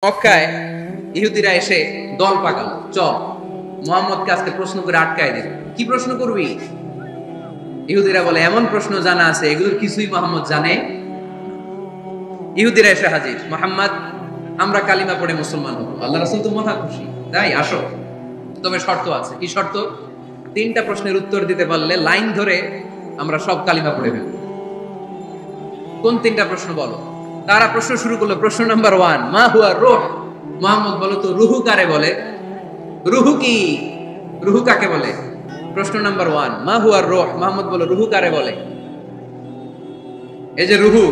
মক্কায় ইহুদিরা এসে দল পাকালো, চল মুহাম্মদকে আজকে প্রশ্ন করে আটকায় দিল। কি প্রশ্ন করবি? ইহুদিরা বলে এমন প্রশ্ন জানা আছে এগুলোর কিছুই মুহাম্মদ জানে। ইহুদিরা এসে হাজির, মুহাম্মদ আমরা কালিমা পড়ে মুসলমান হব। আল্লাহ রাসূল তো মহা খুশি, তাই আসো, তবে শর্ত আছে। কি শর্ত? 3টা প্রশ্নের উত্তর দিতে পারলে লাইন ধরে আমরা সব কালিমা পড়ে ফেলব। কোন 3টা প্রশ্ন বলো? তারা প্রশ্ন শুরু করলো। প্রশ্ন নাম্বার 1, মা হুয়া রূহ। মুহাম্মদ বলো তো রুহু কারে বলে? রুহু কি? রুহু কাকে বলে? প্রশ্ন নাম্বার 1, মা হুয়া রূহ। মুহাম্মদ বলো রুহু কারে বলে? এই যে রুহু,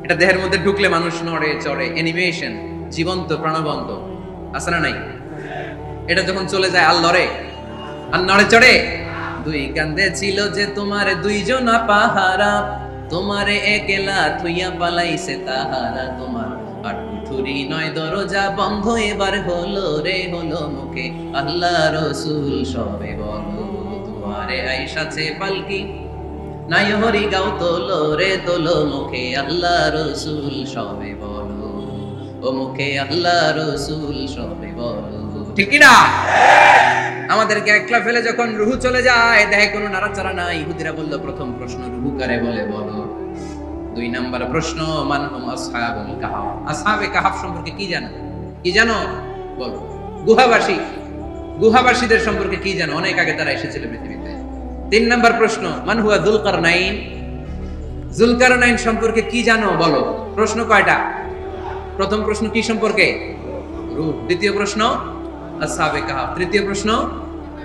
এটা দেহের মধ্যে ঢুকলে মানুষ নড়ে চড়ে, অ্যানিমেশন, জীবন্ত প্রাণবন্ত, আছে না নাই? এটা যখন চলে যায় আর লড়ে আর নড়ে চড়ে। দুই কান্দে ছিল যে তোমার দুইজন পাহারা, তোমারে একলা থুইয়া পালাইছে তাহারা। তোমার আর কুঠুরি নয় দরজা বন্ধ, এবার হলো রে হলো মুখে আল্লাহ রসুল সবে বলো। তোমারে আইসাছে পালকি নাই হরি গাও তোলো রে তোলো, মুখে আল্লাহ রসুল সবে বলো, ও মুখে আল্লাহ রসুল সবে বলো। ঠিক কি না? আমাদেরকে একলা ফেলে যখন রুহু চলে যায়, দেখে কোনো নাড়াচাড়া নাই। ইহুদিরা বললো প্রথম প্রশ্ন রুহু কারে বলে বলো। 2 নাম্বার প্রশ্ন, মান হুম আসহাবুল কাহফ। আসহাবে কাহফ সম্পর্কে কি জানো? কি জানো বলো। গুহাবাসী, গুহাবাসীদের সম্পর্কে কি জানো? অনেক আগে তারা এসেছিল পৃথিবীতে। 3 নাম্বার প্রশ্ন, মান হুয়া যুলকারনাইন। যুলকারনাইন সম্পর্কে কি জানো বলো। প্রশ্ন কয়টা? প্রথম প্রশ্ন কি সম্পর্কে? রূহ। দ্বিতীয় প্রশ্ন আসহাবে কাহফ। তৃতীয় প্রশ্ন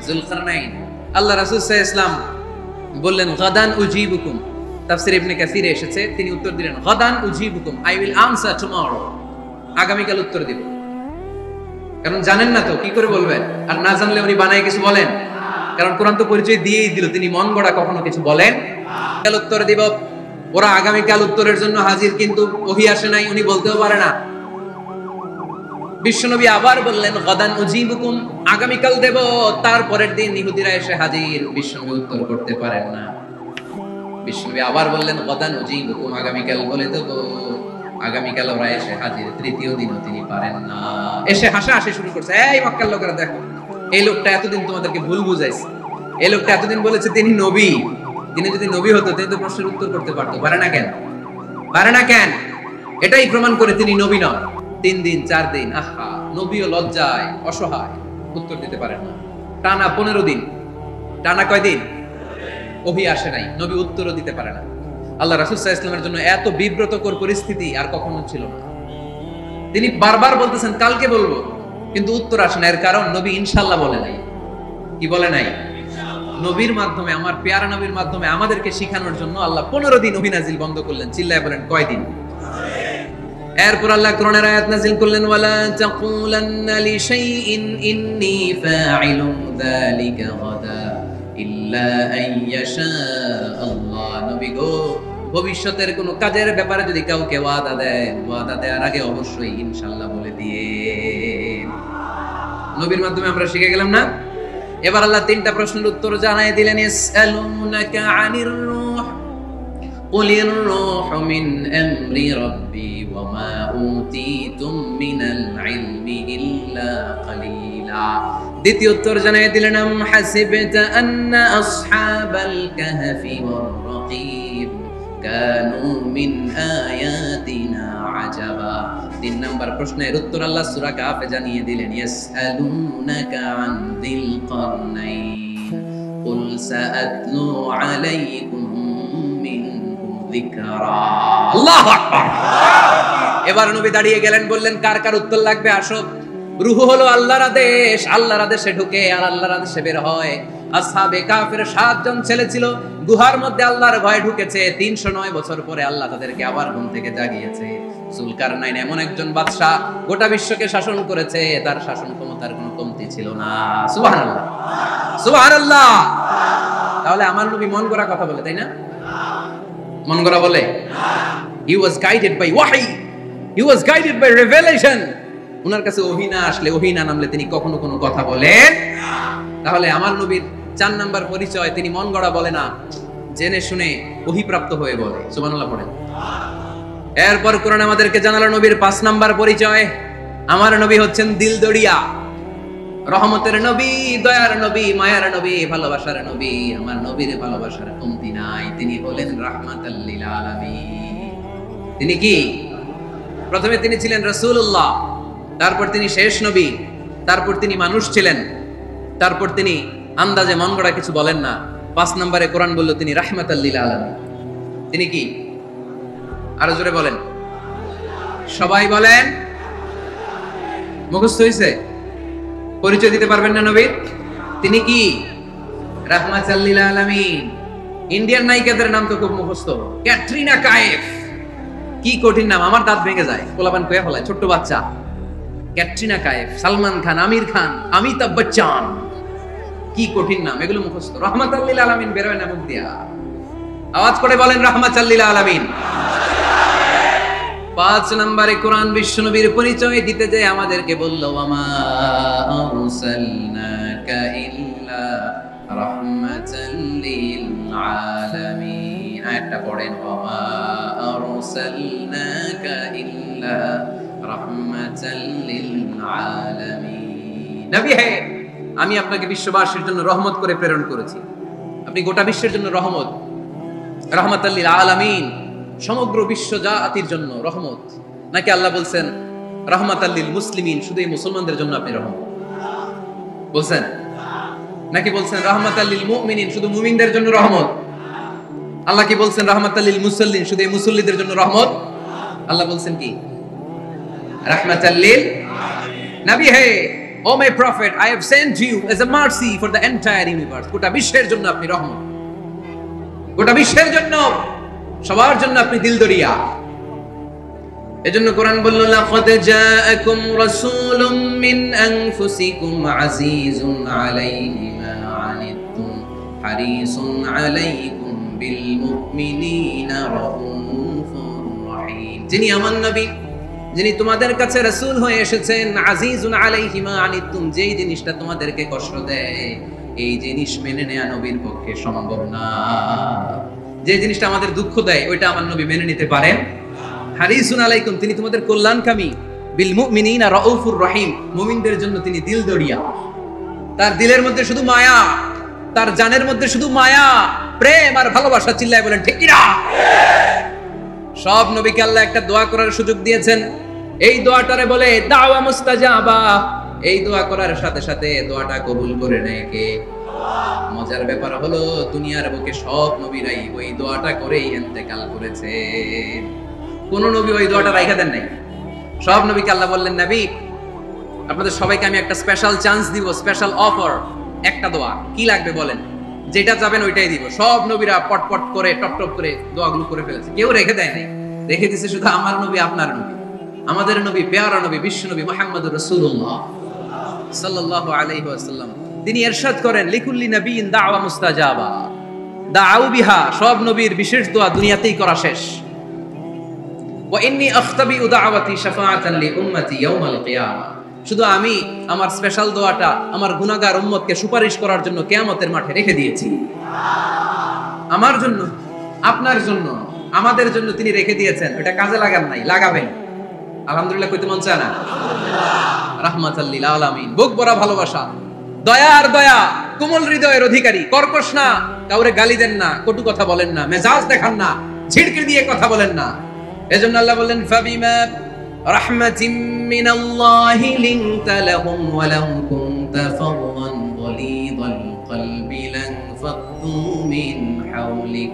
যুলকারনাইন। আল্লাহ রাসূল সাল্লাল্লাহু আলাইহি ওয়াসাল্লাম বললেন গাদান উজিবুকুম। তাফসীর ইবনে কাসিরে এসেছে, তিনি উত্তর দিলেন গাদান উজিবুকুম, আই উইল আনসার টুমরো। আগামীকাল উত্তর দেব। কারণ জানেন না তো কি করে বলবেন, আর না জানলে উনি বানায় কিছু বলেন? কারণ কোরআন তো পরিচয় দিয়েই দিল, তিনি মন গড়া কখনো কিছু বলেন। কাল উত্তর দিব। ওরা আগামীকাল উত্তরের জন্য হাজির, কিন্তু ওহী আসে নাই, উনি বলতেও পারে না। বিশ্বনবী আবার বললেন গাদান উজিবুকুম, আগামীকাল দেব। তারপরের দিন ইহুদিরা এসে হাজির, বিশ্বনবী উত্তর করতে পারেন না। বিশ্বনবী আবার বললেন গাদান উজিবুকুম, আগামীকাল বলে দেব। আগামীকাল ওরা এসে হাজির, তৃতীয় দিনও তিনি পারেন না। এসে হাসাহাসি শুরু করছে, এই মক্কার লোকেরা দেখো, এই লোকটা এতদিন তোমাদেরকে ভুল বুঝাইছে। এই লোকটা এতদিন বলেছে তিনি নবী। তিনি যদি নবী হতো তিনি তো প্রশ্নের উত্তর করতে পারতো, পারে না কেন? পারে না কেন? এটাই প্রমাণ করে তিনি নবী নন। 3 দিন 4 দিন, আহা, নবীও লজ্জায় অসহায়, উত্তর দিতে পারেন না। টানা 15 দিন। টানা কয় দিন? ওহী আসে নাই, নবী উত্তরও দিতে পারে না। আল্লাহ রাসূল সাল্লাল্লাহু আলাইহি ওয়াসাল্লামের জন্য এত বিব্রতকর পরিস্থিতি আর কখনো ছিল না। তিনি বারবার বলতেছেন কালকে বলবো, কিন্তু উত্তর আসে না। এর কারণ নবী ইনশাআল্লাহ বলে নাই। কি বলে নাই? নবীর মাধ্যমে, আমার পেয়ারা নবীর মাধ্যমে আমাদেরকে শিখানোর জন্য আল্লাহ 15 দিন ওহী নাজিল বন্ধ করলেন। চিল্লায় বলেন কয়দিন? এরপর আল্লাহ কোরআনের আয়াত নাযিল করলেন, ওয়ালা তাকুলান্না লিশাইইন ইন্নী ফাইলুন যালিকা গাদা ইল্লা আইয়াশা আল্লাহ। নবী গো, ভবিষ্যতের কোন কাজের ব্যাপারে যদি কাউকে ওয়াদা দেন, ওয়াদা দেওয়ার আগে অবশ্যই ইনশাআল্লাহ বলে দিয়ে। নবীর মাধ্যমে আমরা শিখে গেলাম না? এবার আল্লাহ 3টা প্রশ্নের উত্তর জানাই দিলেন। ইয়াসআলুনাকা আনির রূহ কুলির রূহু মিন আমরি রাব্বি ওয়া মা উতীতুম মিনাল ইলমি ইল্লা কালিলা। দ্বিতীয় উত্তর জানাই দিলেন, আম হাসিবতা আন্না আসহাবাল কাহফি ওয়ার রাকিব কানু মিন আয়াতিনা আজাবা। 3 নাম্বার প্রশ্নের উত্তর আল্লাহ সূরা কাহফে জানিয়ে দিলেন, ইয়াসআলুনাকা আন যিল কারনাইন কুল সাআতলু আলাইকুম মিনহু যিকরা। আল্লাহু আকবার। এবার নবী দাঁড়িয়ে গেলেন, বললেন কার কার উত্তর লাগবে আসো। রূহ হলো আল্লাহর আদেশ, আল্লাহর আদেশে ঢুকে আর আল্লাহর আদেশে বের হয়। আসহাবে কাফের 7 জন ছেলে ছিল, গুহার মধ্যে আল্লাহর ভয় ঢুকেছে। 309 বছর পরে আল্লাহ তাদেরকে আবার ঘুম থেকে জাগিয়েছে। যুলকারনাইন এমন একজন বাদশা, গোটা বিশ্বকে শাসন করেছে, তার শাসন ক্ষমতার কোনো কমতি ছিল না। সুবহানাল্লাহ, সুবহানাল্লাহ। তাহলে আমার নবী মন গড়া কথা বলে, তাই না? মন গড়া বলে? He was guided by wahy, he was guided by revelation. উনার কাছে ওহী না আসলে, ওহী না নামলে তিনি কখনো কোনো কথা বলেন না। তাহলে আমার নবীর 4 নাম্বার পরিচয়, তিনি মন গড়া বলে না, জেনে শুনে ওহীপ্রাপ্ত হয়ে বলে। সুবহানাল্লাহ পড়েন। এরপর কোরআন আমাদেরকে জানালো নবীর 5 নাম্বার পরিচয়। আমার নবী হচ্ছেন দিলদরিয়া, রহমতের নবী, দয়ার নবী, মায়ার নবী, ভালোবাসার নবী। আমার নবীর ভালোবাসার কমতি নাই। তিনি হলেন রাহমাতাল লিল আলামিন। তিনি কি? প্রথমে তিনি ছিলেন রাসূলুল্লাহ, তারপর তিনি শেষ নবী, তারপর তিনি মানুষ ছিলেন, তারপর তিনি আন্দাজে মন গড়া কিছু বলেন না। 5 নম্বরে কোরআন বলল তিনি রাহমাতাল লিল আলামিন। তিনি কি? আরো জোরে বলেন, সবাই বলেন। মুখস্থ হইছে? পরিচয় দিতে পারবেন না নবীর? তিনি কি? রাহমাতাল লিল আলামিন। ইন্ডিয়ান নায়িকাদের নাম তো খুব মুখস্থ। ক্যাটরিনা কাইফ, কি কঠিন নাম, আমার দাঁত ভেঙে যায়। পোলাপান কয়ে ফেলায়, ছোট্ট বাচ্চা। ক্যাটরিনা কাইফ, সালমান খান, আমির খান, অমিতাভ বচ্চন, কি কঠিন নাম, এগুলো মুখস্থ। রাহমাতাল লিল আলামিন বের হয় না মুখ দিয়া। আওয়াজ করে বলেন রাহমাতাল লিল আলামিন। 5 নম্বরে কোরআন বিশ্বনবীর পরিচয় দিতে যায় আমাদেরকে বলল, ওয়ামা আরসালনাকা ইল্লা রাহমাতাল লিল আলামিন। আয়াতটা পড়েন, ওয়ামা আরসালনাকা ইল্লা রাহমাতাল লিল আলামিন। নবী হে, আমি আপনাকে বিশ্ববাসীর জন্য রহমত করে প্রেরণ করেছি। আপনি গোটা বিশ্বের জন্য রহমত, রাহমাতাল লিল আলামিন, সমগ্র বিশ্ব জাতির জন্য রহমত। নাকি আল্লাহ বলছেন রাহমাতাল লিল মুসলিমিন, শুধু এই মুসলমানদের জন্য আপনি রহমত বলছেন? নাকি বলছেন রাহমাতাল লিল মুমিনিন, শুধু মুমিনদের জন্য রহমত? আল্লাহ কি বলছেন রাহমাতাল লিল মুসাল্লিন, শুধু এই মুসল্লিদের জন্য রহমত? আল্লাহ বলছেন কি? রাহমাতাল লিল নবী হে, O my prophet, I have sent you as a mercy for the entire universe. গোটা বিশ্বের জন্য আপনি রহমত, গোটা বিশ্বের জন্য, সবার জন্য আপনি দিলদরিয়া। এজন্য কোরআন বলল, লাকাদ জাআকুম রাসূলুম মিন আনফুসিকুম আজিজুন আলাইহি মা আনিতুম হারিসুন আলাইকুম বিল মুমিনিনা রাউফুর রহিম। যিনি আমার নবী, যিনি তোমাদের কাছে রাসূল হয়ে এসেছেন, আজিজুন আলাইহি মা আনিতুম, যেই জিনিসটা তোমাদেরকে কষ্ট দেয়, এই জিনিস মেনে নেওয়া নবীর পক্ষে সম্ভব না। যে জিনিসটা আমাদের দুঃখ দেয়, ওইটা আমার নবী মেনে নিতে পারেন। হারিসুন আলাইকুম, তিনি তোমাদের কল্যাণকামী। বিল মুমিনিনা রাউফুর রহিম, মুমিনদের জন্য তিনি দিলদরিয়া। তার দিলের মধ্যে শুধু মায়া, তার জানের মধ্যে শুধু মায়া, প্রেম আর ভালোবাসা। চিল্লায় বলেন ঠিক কি না? সব নবীকে আল্লাহ একটা দোয়া করার সুযোগ দিয়েছেন। এই দোয়াটারে বলে দাওয়া মুস্তাজাবা। এই দোয়া করার সাথে সাথে দোয়াটা কবুল করে নেয় কে? মজার ব্যাপার হলো, দুনিয়ার বুকে সব নবীরাই ওই দোয়াটা করেই ইন্তেকাল করেছে। কোন নবী ওই দোয়াটা রাইখা দেন নাই। সব নবীকে আল্লাহ বললেন, নবী আপনাদের সবাইকে আমি একটা স্পেশাল চান্স দিব, স্পেশাল অফার, একটা দোয়া। কি লাগবে বলেন, যেটা চাবেন ওইটাই দিব। সব নবীরা পটপট করে টপ টপ করে দোয়াগুলো করে ফেলেছে, কেউ রেখে দেয় নাই। রেখে দিয়েছে শুধু আমার নবী, আপনার নবী, আমাদের নবী, পেয়ারা নবী, বিশ্ব নবী মুহাম্মদুর রাসূলুল্লাহ সাল্লাল্লাহু আলাইহি ওয়াসাল্লাম। তিনি ইরশাদ করেন, লিকুল্লি নবিয়িন দাওয়া মুস্তাজাবা, দাউ বিহা। সব নবীর বিশেষ দোয়া দুনিয়াতেই করা শেষ। ওয়া ইন্নী আখতাবি দাওয়াতি শাফাআতান লি উম্মতি ইয়াউমাল কিয়ামা। শুধু আমি আমার স্পেশাল দোয়াটা আমার গুনাহগার উম্মতকে সুপারিশ করার জন্য কিয়ামতের মাঠে রেখে দিয়েছি। আমার জন্য, আপনার জন্য, আমাদের জন্য তিনি রেখে দিয়েছেন। এটা কাজে লাগান নাই, লাগাবেন। আলহামদুলিল্লাহ কইতে মন চায় না? রাহমাতাল লিল আলামিন, বুক ভরা ভালোবাসা, দয়ার দয়া, কোমল হৃদয়ের অধিকারী, কর্কশ না, কাউরে গালি দেন না, কটু কথা বলেন না, মেজাজ দেখান না, ঝিড়কে দিয়ে কথা বলেন না। এজন্য আল্লাহ বলেন, ফাবিমা রাহমাতিম মিনাল্লাহি লিনতা লাহুম ওয়া লাউ কুনতা ফাদদান গালিযাল কলবি লানফাদ্দু মিন হাওলিক।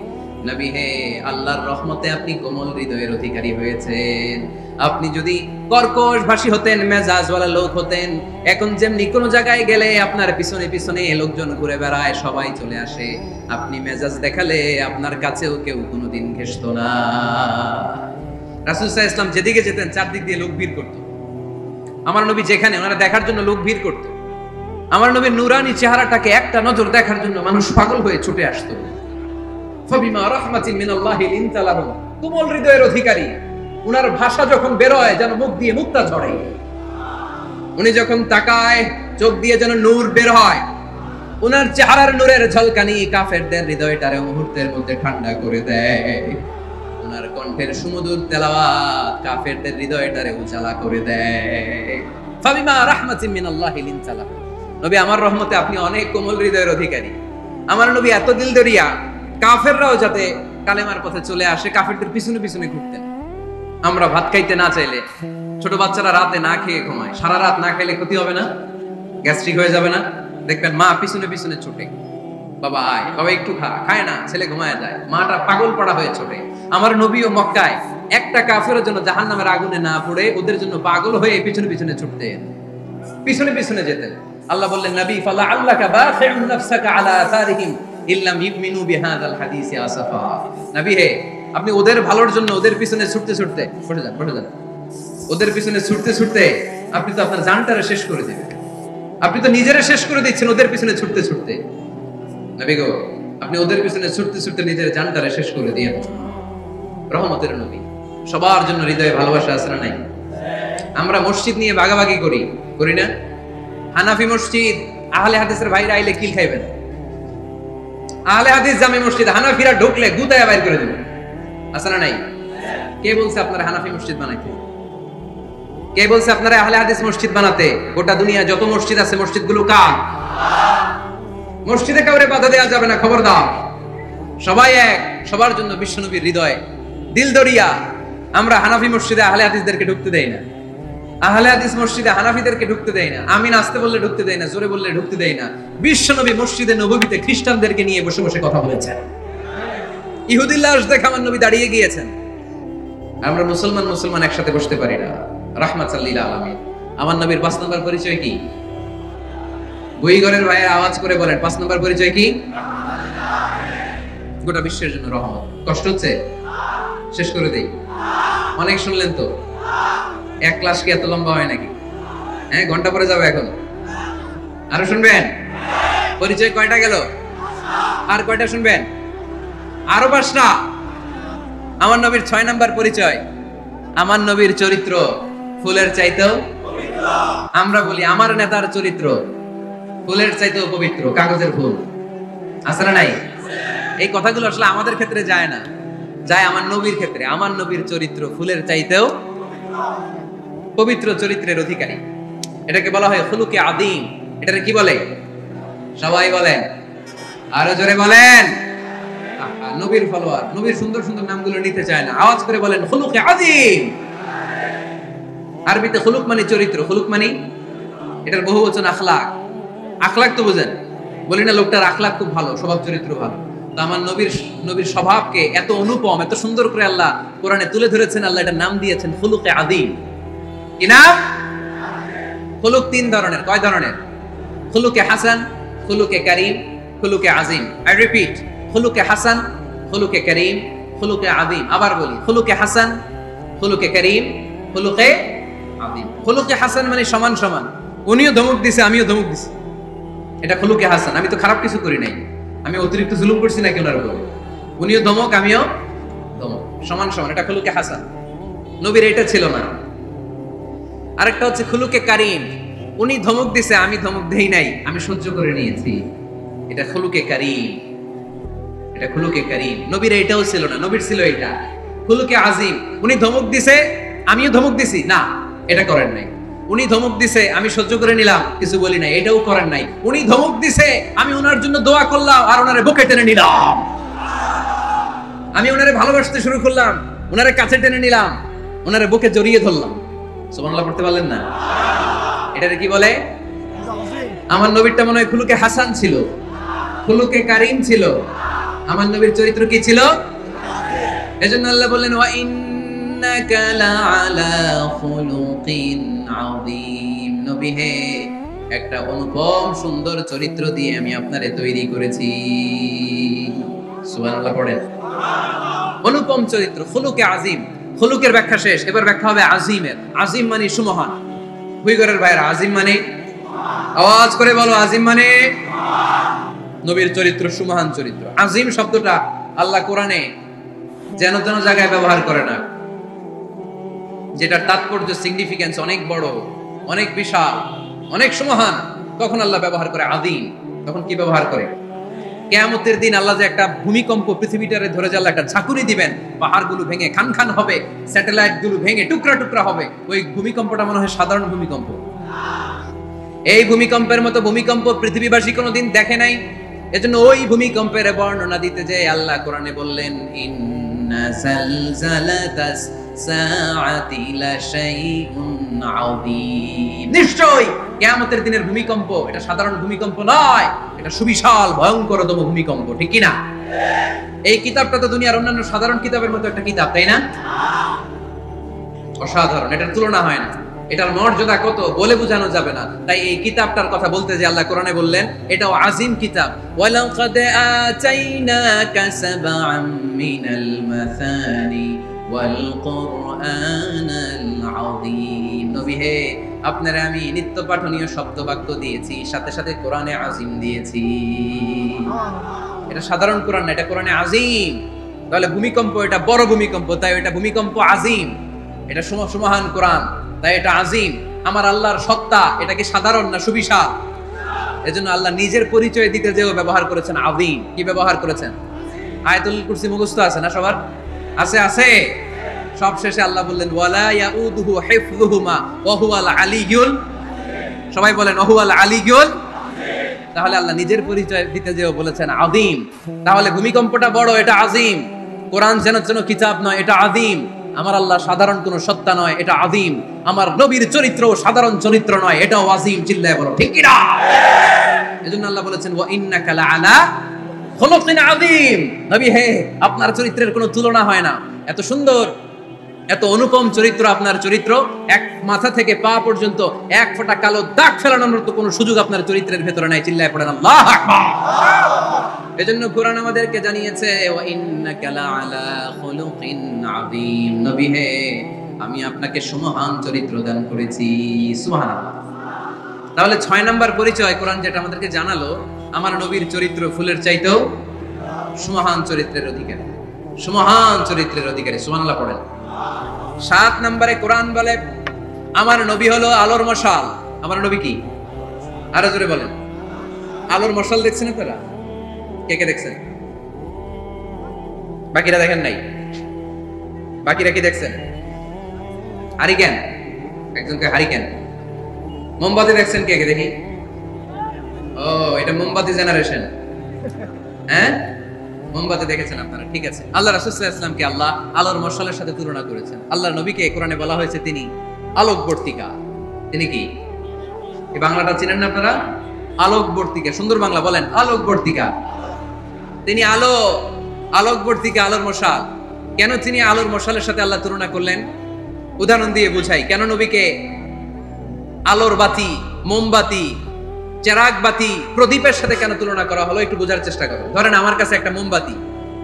নবী হে, আল্লাহর রহমতে আপনি কোমল হৃদয়ের অধিকারী হয়েছেন। আপনি যদি কর্কশ ভাষী হতেন, মেজাজওয়ালা লোক হতেন, এখন যেমনি কোন জায়গায় গেলে আপনার পিছনে পিছনে লোকজন ঘুরে বেড়ায়, সবাই চলে আসে, আপনি মেজাজ দেখালে আপনার কাছেও কেউ কোনোদিন ঘেষতো না। রাসূল সাল্লাল্লাহু আলাইহি ওয়াসাল্লাম যেদিকে যেতেন চারদিক দিয়ে লোক ভিড় করত। আমার নবী যেখানে, ওনারা দেখার জন্য লোক ভিড় করত। আমার নবীর নূরানি চেহারাটাকে একটা নজর দেখার জন্য মানুষ পাগল হয়ে ছুটে আসতো। ফাবিমা রাহমাতিন মিনাল্লাহি লিনতা লাহুম, কোমল হৃদয়ের অধিকারী। উনার ভাষা যখন বের হয় যেন মুখ দিয়ে মুক্তা ঝরে। উনি যখন তাকায় চোখ দিয়ে যেন নূর বের হয়। উনার চেহারার নূরের ঝলকানি কাফেরদের হৃদয়টারে মুহূর্তের মধ্যে ঠান্ডা করে দেয়। উনার কণ্ঠের সুমধুর তেলাওয়াত কাফেরদের হৃদয়টারে উজালা করে দেয়। ফাবিমা রাহমাতিন মিনাল্লাহি লিনতা লাহু। নবী আমার রহমতে আপনি অনেক কোমল হৃদয়ের অধিকারী। আমার নবী এত দিলদরিয়া, কাফেররাও যাতে কালেমার পথে চলে আসে কাফেরদের পিছনে পিছনে ঘুরতেন। আমরা ভাত খাইতে না চাইলে, ছোট বাচ্চারা রাতে না খেয়ে ঘুমায়, সারা রাত না খাইলে ক্ষতি হবে না? গ্যাস্ট্রিক হয়ে যাবে না? দেখবেন মা পিছনে পিছনে ছোটে, বাবা আয়, বাবা একটু খা, খায় না, ছেলে ঘুমায় যায়, মাটা পাগল পড়া হয়ে ছোটে। আমার নবীও মক্কায় একটা কাফেরের জন্য জাহান্নামের আগুনে না পড়ে ওদের জন্য পাগল হয়ে পিছনে পিছনে ছুটতেন, পিছনে পিছনে যেতেন। আল্লাহ বললেন, নবী ফালা আল্লাকা বাখিউন নাফসাকা আলা আসারিহিম ইল্লাম ইউমিনু বিহাযাল হাদিসি আসাফা। নবী হে, আপনি ওদের ভালোর জন্য ওদের পিছনে ছুটতে ছুটতে, বসে যান, ওদের পিছনে ছুটতে ছুটতে আপনি তো আপনার জানটারে শেষ করে দিবেন। আপনি তো নিজেরা শেষ করে দিচ্ছেন ওদের পিছনে ছুটতে ছুটতে। নবী গো, আপনি ওদের পিছনে ছুটতে ছুটতে নিজের জানটারে শেষ করে দিয়েন। রহমতের নবী, সবার জন্য হৃদয়ে ভালোবাসা আছে না নাই? আমরা মসজিদ নিয়ে ভাগাভাগি করি না? হানাফি মসজিদ, আহলে হাদিসের ভাইরা আইলে কিল খাইবেন। আহলে হাদিস জামে মসজিদ, হানাফিরা ঢুকলে গুতায়া বাইর করে দিবেন, আছে না নাই? কে বলছে আপনারা হানাফি মসজিদ বানাইতে? কে বলছে আপনারা আহলে হাদিস মসজিদ বানাতে? গোটা দুনিয়া যত মসজিদ আছে মসজিদগুলো কার? মসজিদে কাউরে বাধা দেওয়া যাবে না, খবরদার। সবাই এক, সবার জন্য বিশ্বনবীর হৃদয় দিলদরিয়া। আমরা হানাফি মসজিদে আহলে হাদিসদেরকে ঢুকতে দেই না, আহলে হাদিস মসজিদে হানাফিদেরকে ঢুকতে দেই না, আমিন আসতে বললে ঢুকতে দেই না, জোরে বললে ঢুকতে দেই না। বিশ্বনবী মসজিদে নববীতে খ্রিস্টানদেরকে নিয়ে বসে বসে কথা বলেছেন। ইহুদির লাশ দেখে আমার নবী দাঁড়িয়ে গিয়েছেন। আমরা মুসলমান একসাথে বসতে পারি না। রাহমাতাল লিল আলামিন। আমার নবীর 5 নম্বর পরিচয় কি? বইঘরের ভাইয়ের আওয়াজ করে বলেন, 5 নম্বর পরিচয় কি? গোটা বিশ্বের জন্য রহমত। কষ্ট হচ্ছে? শেষ করে দেই। অনেক শুনলেন তো। এক ক্লাস কি এত লম্বা হয় নাকি? হ্যাঁ, ঘন্টা পরে যাবে এখন। আরো শুনবেন? পরিচয় কয়টা গেল? আর কয়টা শুনবেন? আরো 5টা। আমার নবীর 6 নম্বর পরিচয়, আমার নবীর চরিত্র ফুলের চাইতেও পবিত্র। আমরা বলি আমার নেতার চরিত্র ফুলের চাইতেও পবিত্র, কাগজের ফুল। আছে না নাই? এই কথাগুলো আসলে আমাদের ক্ষেত্রে যায় না, যায় আমার নবীর ক্ষেত্রে। আমার নবীর চরিত্র ফুলের চাইতেও পবিত্র চরিত্রের অধিকারী। এটাকে বলা হয় খুলুকে আদিম। এটাকে কি বলে? সবাই বলেন, আরো জোরে বলেন। নবীর ফলোয়ার, নবীর সুন্দর সুন্দর নামগুলো নিতে চায় না, আওয়াজ করে বলেন খুলুকে আদিম। আরবিতে খুলুক মানে চরিত্র, খুলুক মানে এটার বহুবচন আখলাক। আখলাক তো বুঝেন, বলি না লোকটার আখলাক খুব ভালো, স্বভাব চরিত্র ভালো। তো আমার নবীর স্বভাবকে এত অনুপম, এত সুন্দর করে আল্লাহ কোরআনে তুলে ধরেছেন। আল্লাহ এটার নাম দিয়েছেন খুলুকে আদিম। কি নাম? খুলুক 3 ধরনের। কয় ধরনের? খুলুকে হাসান, খুলুকে কারীম, খুলুকে আজিম। আই রিপিট, খুলুকে হাসান, খুলুকে কারীম, খুলুকে আদিম। আবার বলি, খুলুকে হাসান, খুলুকে কারীম, খুলুকে আদিম। খুলুকে হাসান মানে সমান সমান, উনিও ধমক দিছে আমিও ধমক দিছি, এটা খুলুকে হাসান। আমি তো খারাপ কিছু করি নাই, আমি অতিরিক্ত জুলুম করছি নাকি ওনার উপর? উনিও ধমক আমিও ধমক, সমান সমান, এটা খুলুকে হাসান। নবীর এটা ছিল না। আরেকটা হচ্ছে খুলুকে কারীম, উনি ধমক দিছে আমি ধমক দেই নাই, আমি সহ্য করে নিয়েছি, এটা খুলুকে কারীম। এটা খুলুকে কারীম। নবীর এটাও ছিল না, নবীর ছিল এটা খুলুকে আজিম। উনি ধমক দিছে আমিও ধমক দিছি, না এটা করেন নাই। উনি ধমক দিছে আমি সহ্য করে নিলাম, কিছু বলি নাই, এটাও করেন নাই। উনি ধমক দিছে আমি ওনার জন্য দোয়া করলাম আর ওনারে বুকে টেনে নিলাম, আমি ওনারে ভালোবাসতে শুরু করলাম, ওনারে কাছে টেনে নিলাম, ওনারে বুকে জড়িয়ে ধরলাম। সুবহানাল্লাহ পড়তে পারলেন না? এটারে কি বলে? আমার নবীরটা মনে হয় খুলুকে হাসান ছিল, খুলুকে কারীম ছিল। আমার নবীর চরিত্র কি ছিল? এজন্য আল্লাহ বললেন ওয়া ইন্নাকা লাআলা খুলুকিন আযীম। নবী হে, একটা অনুপম সুন্দর চরিত্র দিয়ে আমি আপনারে তৈরি করেছি। সুবহানাল্লাহ পড়েন। অনুপম চরিত্র, খুলুকে আযীম। খুলুকের ব্যাখ্যা শেষ, এবার ব্যাখ্যা হবে আজিমের। আজিম মানে সুমহান। হুইগরের ভাইরা, আজিম মানে? আওয়াজ করে বলো, আজিম মানে? নবীর চরিত্র সুমহান চরিত্র। আজিম শব্দটা আল্লাহ কোরআনে যেন তেন জায়গায় ব্যবহার করে না, যেটার তাৎপর্য সিগনিফিকেন্স অনেক বড়, অনেক বিশাল, অনেক সুমহান, তখন আল্লাহ ব্যবহার করে আদিম। তখন কি ব্যবহার করে? কিয়ামতের দিন আল্লাহ যে একটা ভূমিকম্প পৃথিবীটারে ধরে যে আল্লাহ একটা ঝাঁকুনি দিবেন, পাহাড়গুলো ভেঙে খান খান হবে, স্যাটেলাইট গুলো ভেঙে টুকরা টুকরা হবে, ওই ভূমিকম্পটা মনে হয় সাধারণ ভূমিকম্প। এই ভূমিকম্পের মতো ভূমিকম্প পৃথিবীবাসী কোনোদিন দেখে নাই। এজন্য ওই ভূমিকম্পের বর্ণনা দিতে যে আল্লাহ কোরআনে বললেন, ইন্না জালজালাতাস সাআতি লাশাইউন আযীম, নিশ্চয়ই কিয়ামতের দিনের ভূমিকম্প এটা সাধারণ ভূমিকম্প নয়, এটা সুবিশাল ভয়ঙ্করতম ভূমিকম্প। ঠিক কি না? এই কিতাবটা তো দুনিয়ার অন্যান্য সাধারণ কিতাবের মতো একটা কিতাব, তাই না? অসাধারণ, এটার তুলনা হয় না। এটার মর্যাদা কত বলে বোঝানো যাবে না। তাই এই কিতাবটার কথা বলতে যে আল্লাহ কোরআনে বললেন এটাও আজিম কিতাব। ওয়ালাকাদ আতাইনাকা সাবআম মিনাল মাসানি ওয়াল কুরআনাল আযীম। নবী হে, আপনারা আমি নিত্য পাঠনীয় শব্দ বাক্য দিয়েছি, সাথে সাথে কোরআনে আজিম দিয়েছি। এটা সাধারণ কোরআন না, এটা কোরআনে আজিম। তাহলে ভূমিকম্প এটা বড় ভূমিকম্প, তাই এটা ভূমিকম্প আজিম। এটা সুমহান কোরআন, তাই এটা আজিম। আমার আল্লাহর সত্তা এটা কি সাধারণ না সুবিশাল? এজন্য আল্লাহ নিজের পরিচয় দিতে যেও ব্যবহার করেছেন আযীম। কি ব্যবহার করেছেন? আয়াতুল কুরসি মুখস্থ আছে না সবার? আছে আছে। সব শেষে আল্লাহ বললেন ওয়ালা ইয়াউদুহু হিফযুহুমা ওয়া হুয়াল আলিয়্যুল, সবাই বলেন ওয়া হুয়াল আলিয়্যুল। তাহলে আল্লাহ নিজের পরিচয় দিতে যেও বলেছেন আযীম। তাহলে ভূমিকম্পটা বড়, এটা আযীম। কোরআন যেন কিতাব নয়, এটা আযীম। আমার আল্লাহ সাধারণ কোন সত্তা নয়, এটা আযীম। আমার নবীর চরিত্র সাধারণ চরিত্র নয়, এটাও আযীম। চিল্লায় বলো ঠিক কি না? এজন্য আল্লাহ বলেছেন ওয়া ইন্নাকা লাআলা খুলুকিন আযীম। নবী হে, আপনার চরিত্রের কোনো তুলনা হয় না। এত সুন্দর, এত অনুপম চরিত্র আপনার চরিত্র। এক মাথা থেকে পা পর্যন্ত এক ফোঁটা কালো দাগ ফেলানোর মতো কোনো সুযোগ আপনার চরিত্রের ভেতরে নাই। চিল্লায় পড়েন আল্লাহু আকবার। এজন্য কোরআন আমাদেরকে জানিয়েছে ওয়া ইন্নাকা লাআলা খুলুকিন আযীম। নবী হে, আমি আপনাকে সুমহান চরিত্র দান করেছি। সুবহানাল্লাহ। তাহলে 6 নাম্বার পরিচয় কোরআন যেটা আমাদেরকে জানালো, আমার নবীর চরিত্র ফুলের চাইতেও সুমহান চরিত্রের অধিকারী। সুমহান চরিত্রের অধিকারী। সুবহানাল্লাহ পড়েন। 7 নম্বরে কোরআন বলে আমার নবী হলো আলোর মশাল। আমার নবী কি? আরো জোরে বলেন। আলোর মশাল দেখছেন আপনারা? কে কে দেখছেন? বাকিরা দেখেন নাই? বাকিরা কি দেখছেন? হারিকেন, একজনকে হারিকেন। মোমবাতি দেখছেন কে কে? দেখি। ও, এটা মোমবাতি জেনারেশন। হ্যাঁ, মোমবাতি দেখেছেন আপনারা, ঠিক আছে। আল্লাহ রাসূল সাল্লাল্লাহু আলাইহি ওয়াসাল্লামকে আল্লাহ আলোর মশালের সাথে তুলনা করেছেন। আল্লাহর নবীকে কোরআনে বলা হয়েছে তিনি আলোকবর্তিকা। তিনি কি? এই বাংলাটা চিনেন না আপনারা? আলোকবর্তিকা। সুন্দর বাংলা বলেন, আলোকবর্তিকা। তিনি আলো, আলোকবর্তিকা, আলোর মশাল। কেন তিনি আলোর মশালের সাথে আল্লাহ তুলনা করলেন? উদাহরণ দিয়ে বুঝাই। কেন নবীকে আলোর বাতি, মোমবাতি, চেরাগ বাতি, প্রদীপের সাথে কেন তুলনা করা হলো একটু বোঝার চেষ্টা করো। ধরেন আমার কাছে একটা মোমবাতি,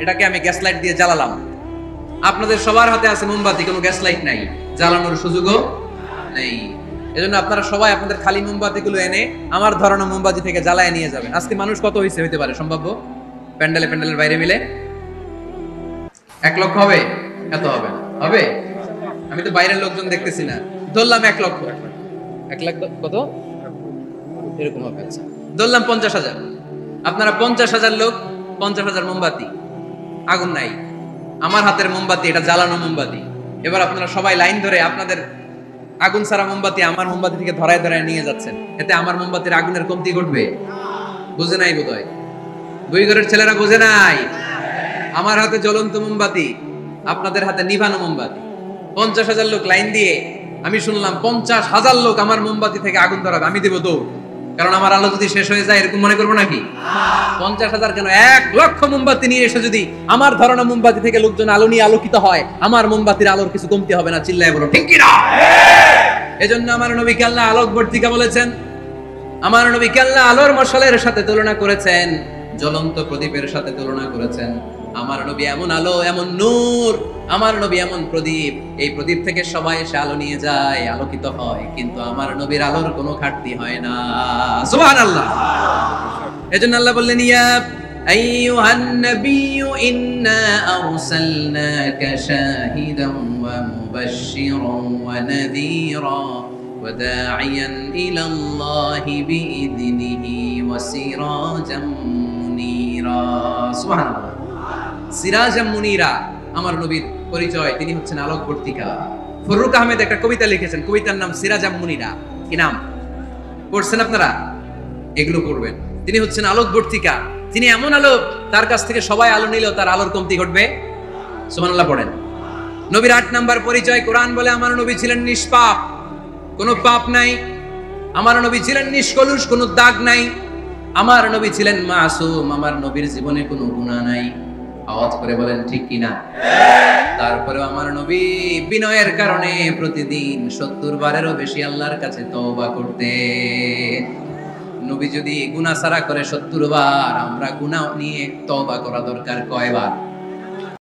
এটাকে আমি গ্যাস লাইট দিয়ে জ্বালালাম। আপনাদের সবার হাতে আছে মোমবাতি, কোনো গ্যাস লাইট নাই, জ্বালানোর সুযোগও নেই। এজন্য আপনারা সবাই আপনাদের খালি মোমবাতিগুলো এনে আমার ধরানো মোমবাতি থেকে জ্বালায় নিয়ে যাবেন। আজকে মানুষ কত হইতে পারে সম্ভাব্য? প্যান্ডেলের বাইরে মিলে 1 লক্ষ হবে? এত হবে না। হবে? আমি তো বাইরের লোকজন দেখতেছি না। ধরলাম 1 লক্ষ। 1 লাখ কত? এরকম হবে। আচ্ছা, ধরলাম 50,000। আপনারা 50,000 লোক, 50,000 মোমবাতি, আগুন নাই। আমার হাতের মোমবাতি এটা জ্বালানো মোমবাতি। এবার আপনারা সবাই লাইন ধরে আপনাদের আগুন ছাড়া মোমবাতি আমার মোমবাতি থেকে ধরায় ধরায় নিয়ে যাচ্ছেন। এতে আমার মোমবাতির আগুনের কমতি ঘটবে? বুঝে নাই বোধহয়। দুই ঘরের ছেলেরা বুঝে নাই। আমার হাতে জ্বলন্ত মোমবাতি, আপনাদের হাতে নিভানো মোমবাতি। 50,000 লোক লাইন দিয়ে, আমি শুনলাম 50,000 লোক আমার মোমবাতি থেকে আগুন ধরাবে। আমি দেব দৌড়, কারণ আমার আলো যদি শেষ হয়ে যায় এরকম মনে করবো নাকি? 50,000 কেন, 1 লক্ষ মোমবাতি নিয়ে এসে যদি আমার ধরানো মোমবাতি থেকে লোকজন আলো নিয়ে আলোকিত হয়, আমার মোমবাতির আলোর কিছু কমতি হবে না। চিল্লায় বলো ঠিক কি না? এজন্য আমার নবীকে আল্লাহ আলোকবর্তিকা বলেছেন। আমার নবীকে আল্লাহ আলোর মশালের সাথে তুলনা করেছেন, জ্বলন্ত প্রদীপের সাথে তুলনা করেছেন। আমার নবী এমন আলো, এমন নূর, আমার নবী এমন প্রদীপ, এই প্রদীপ থেকে সবাই এসে আলো নিয়ে যায়, আলোকিত হয়, কিন্তু আমার নবীর আলোর কোনো ঘাটতি হয় না। সুবহানাল্লাহ। এজন্য আল্লাহ বললেন ইয়া আইয়ুহান নাবিয়্যু ইন্না আরসালনাকা শাহিদান ওয়া মুবাশশিরান ওয়া নাযীরা ওয়া দা'iয়ান ইলাল্লাহি বিইذনিহি ওয়া সিরাজাম মুনীরা। সুবহানাল্লাহ। সিরাজাম মুনীরা, আমার নবীর পরিচয়, তিনি হচ্ছেন আলোকবর্তিকা। ফররুক আহমেদ একটা কবিতা লিখেছেন, কবিতার নাম সিরাজাম মুনীরা। কি নাম? পড়ছেন আপনারা? এগুলো পড়বেন। তিনি হচ্ছেন আলোকবর্তিকা, তিনি এমন আলো, তার কাছ থেকে সবাই আলো নিলেও তার আলোর কমতি ঘটবে। সুবহানাল্লাহ পড়েন। নবীর 8 নাম্বার পরিচয়, কোরআন বলে আমার নবী ছিলেন নিষ্পাপ, কোনো পাপ নাই। আমার নবী ছিলেন নিষ্কলুষ, কোনো দাগ নাই। আমার নবী ছিলেন মাসুম, আমার নবীর জীবনে কোনো গুনাহ নাই। আওয়াজ করে বলেন ঠিক কিনা? তারপরেও আমার নবী বিনয়ের কারণে প্রতিদিন 70 বারেরও বেশি আল্লাহর কাছে তওবা করতেন। নবী যদি গুনাহ ছাড়া করে 70 বার, আমরা গুনাহ নিয়ে তওবা করা দরকার কয়বার?